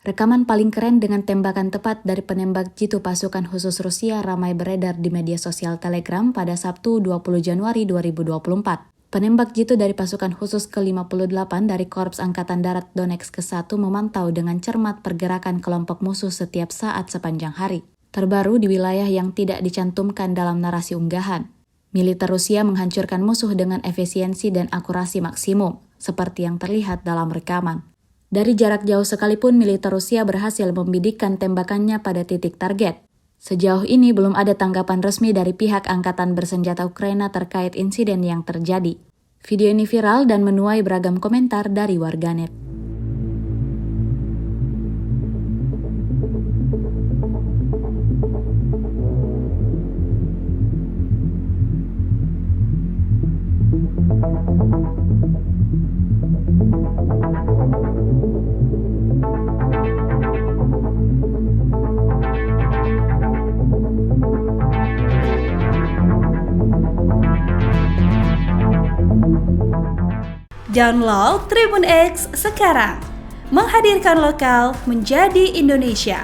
Rekaman paling keren dengan tembakan tepat dari penembak jitu pasukan khusus Rusia ramai beredar di media sosial Telegram pada Sabtu 20 Januari 2024. Penembak jitu dari pasukan khusus ke-58 dari Korps Angkatan Darat Donetsk ke-1 memantau dengan cermat pergerakan kelompok musuh setiap saat sepanjang hari. Terbaru di wilayah yang tidak dicantumkan dalam narasi unggahan. Militer Rusia menghancurkan musuh dengan efisiensi dan akurasi maksimum, seperti yang terlihat dalam rekaman. Dari jarak jauh sekalipun militer Rusia berhasil membidikkan tembakannya pada titik target. Sejauh ini belum ada tanggapan resmi dari pihak angkatan bersenjata Ukraina terkait insiden yang terjadi. Video ini viral dan menuai beragam komentar dari warganet. Download Tribun X sekarang, menghadirkan lokal menjadi Indonesia.